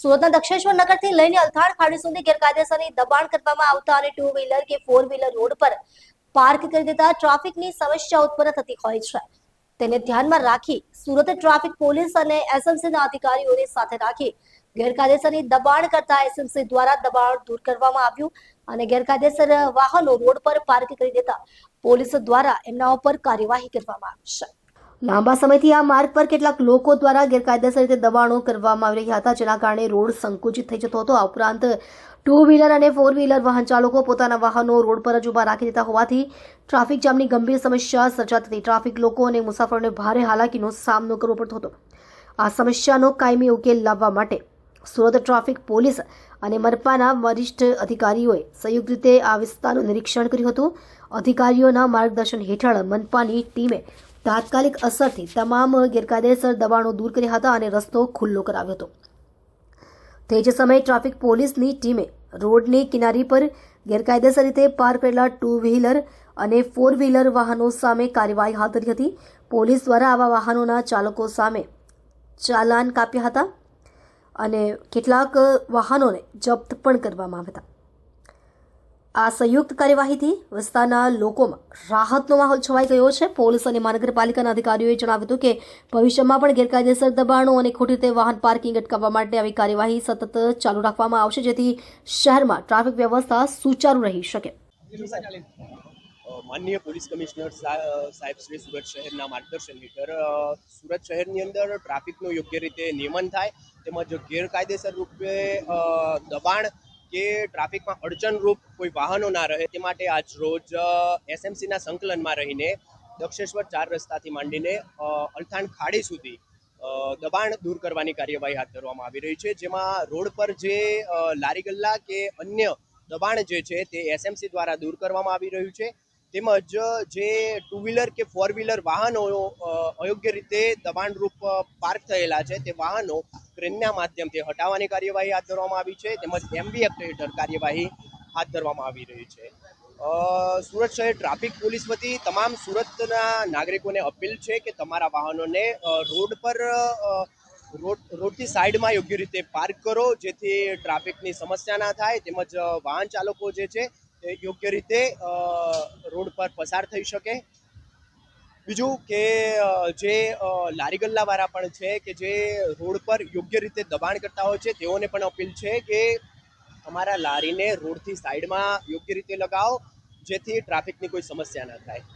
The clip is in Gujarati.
સુરતના દક્ષેશ્વર નગરથી લઈને અલથાણ ખાડી સુધી ગેરકાયદેસરની દબાણ કરવામાં આવતા અને ટુ વ્હીલર કે ફોર વ્હીલર રોડ પર પાર્ક કરી દેતા ટ્રાફિકની સમસ્યા ઉત્પન્ન થતી હોય છે. તેને ધ્યાનમાં રાખી સુરત ટ્રાફિક પોલીસ અને એસએમસીના અધિકારીઓને સાથે રાખી ગેરકાયદેસરની દબાણ કરતા એસએમસી દ્વારા દબાણ દૂર કરવામાં આવ્યું અને ગેરકાયદેસર વાહનો રોડ પર પાર્ક કરી દેતા પોલીસ દ્વારા એમના ઉપર કાર્યવાહી કરવામાં આવી છે. લાંબા સમયથી આ માર્ગ પર કેટલાક લોકો દ્વારા ગેરકાયદેસર રીતે દબાણો કરવામાં આવી રહ્યા હતા, જેના કારણે રોડ સંકુચિત થઈ જતો હતો. આ ઉપરાંત ટુ વ્હીલર અને ફોર વ્હીલર વાહન ચાલકો પોતાના વાહનો રોડ પર જ ઉભા રાખી દેતા હોવાથી ટ્રાફિક જામની ગંભીર સમસ્યા સર્જાતી હતી. ટ્રાફિક લોકો અને મુસાફરોને ભારે હાલાકીનો સામનો કરવો પડતો હતો. આ સમસ્યાનો કાયમી ઉકેલ લાવવા માટે સુરત ટ્રાફિક પોલીસ અને મનપાના વરિષ્ઠ અધિકારીઓએ સંયુક્ત રીતે આ વિસ્તારનું નિરીક્ષણ કર્યું હતું. અધિકારીઓના માર્ગદર્શન હેઠળ મનપાની ટીમે તાત્કાલિક અસરથી તમામ ગેરકાયદેસર દબાણો દૂર કર્યા હતા અને રસ્તો ખુલ્લો કરાવ્યો હતો. તે જ સમયે ટ્રાફિક પોલીસની ટીમે રોડની કિનારી પર ગેરકાયદેસર રીતે પાર્ક કરેલા ટુ વ્હીલર અને ફોર વ્હીલર વાહનો સામે કાર્યવાહી હાથ ધરી હતી. પોલીસ દ્વારા આવા વાહનોના ચાલકો સામે ચાલાન કાપ્યા હતા અને કેટલાક વાહનોને જપ્ત પણ કરવામાં આવ્યા હતા. આ સંયુક્ત કાર્યવાહીથી વિસ્તારના લોકોમાં રાહતનો માહોલ છવાઈ ગયો છે. પોલીસ અને મહાનગરપાલિકાના અધિકારીઓએ જણાવ્યું હતું કે ભવિષ્યમાં પણ ગેરકાયદેસર દબાણો અને ખોટી રીતે વાહન પાર્કિંગ અટકાવવા માટે આવી કાર્યવાહી સતત ચાલુ રાખવામાં આવશે, જેથી શહેરમાં ટ્રાફિક વ્યવસ્થા સુચારુ રહી શકે. માનનીય પોલીસ કમિશનર સાહેબ શ્રી સુરત શહેરના માર્ગદર્શન હેઠળ સુરત શહેરની અંદર ટ્રાફિકનું યોગ્ય રીતે નિયમન થાય તેમજ ગેરકાયદેસર રૂપે દબાણ કે ટ્રાફિકમાં અડચણરૂપ કોઈ વાહનો ના રહે તે માટે આજ રોજ એસએમસીના સંકલનમાં રહીને દક્ષેશ્વર 4 રસ્તાથી માંડીને અલથાણ ખાડી સુધી દબાણ દૂર કરવાની કાર્યવાહી હાથ ધરવામાં આવી રહી છે. જેમાં રોડ પર જે લારી ગલ્લા કે અન્ય દબાણ જે છે તે એસએમસી દ્વારા દૂર કરવામાં આવી રહ્યું છે. તેમજ જે ટુ વ્હીલર કે ફોર વ્હીલર વાહનો અયોગ્ય રીતે દબાણરૂપ પાર્ક થયેલા છે તે વાહનો ક્રેનના માધ્યમથી હટાવવાની કાર્યવાહી હાથ ધરવામાં આવી છે. તેમજ એમવી એક્ટ હેઠળ કાર્યવાહી હાથ ધરવામાં આવી રહી છે. સુરત શહેર ટ્રાફિક પોલીસ વતી તમામ સુરતના નાગરિકોને અપીલ છે કે તમારા વાહનોને રોડ પર રોડથી સાઈડમાં યોગ્ય રીતે પાર્ક કરો, જેથી ટ્રાફિકની સમસ્યા ના થાય તેમજ વાહન ચાલકો જે છે એ યોગ્ય રીતે રોડ પર પસાર થઈ શકે. બીજું કે જે લારી ગલ્લાવાળા પણ છે કે જે રોડ પર યોગ્ય રીતે દબાણ કરતા હોય છે તેઓને પણ અપીલ છે કે તમારા લારીને રોડથી સાઈડમાં યોગ્ય રીતે લગાવો, જેથી ટ્રાફિકની કોઈ સમસ્યા ના થાય.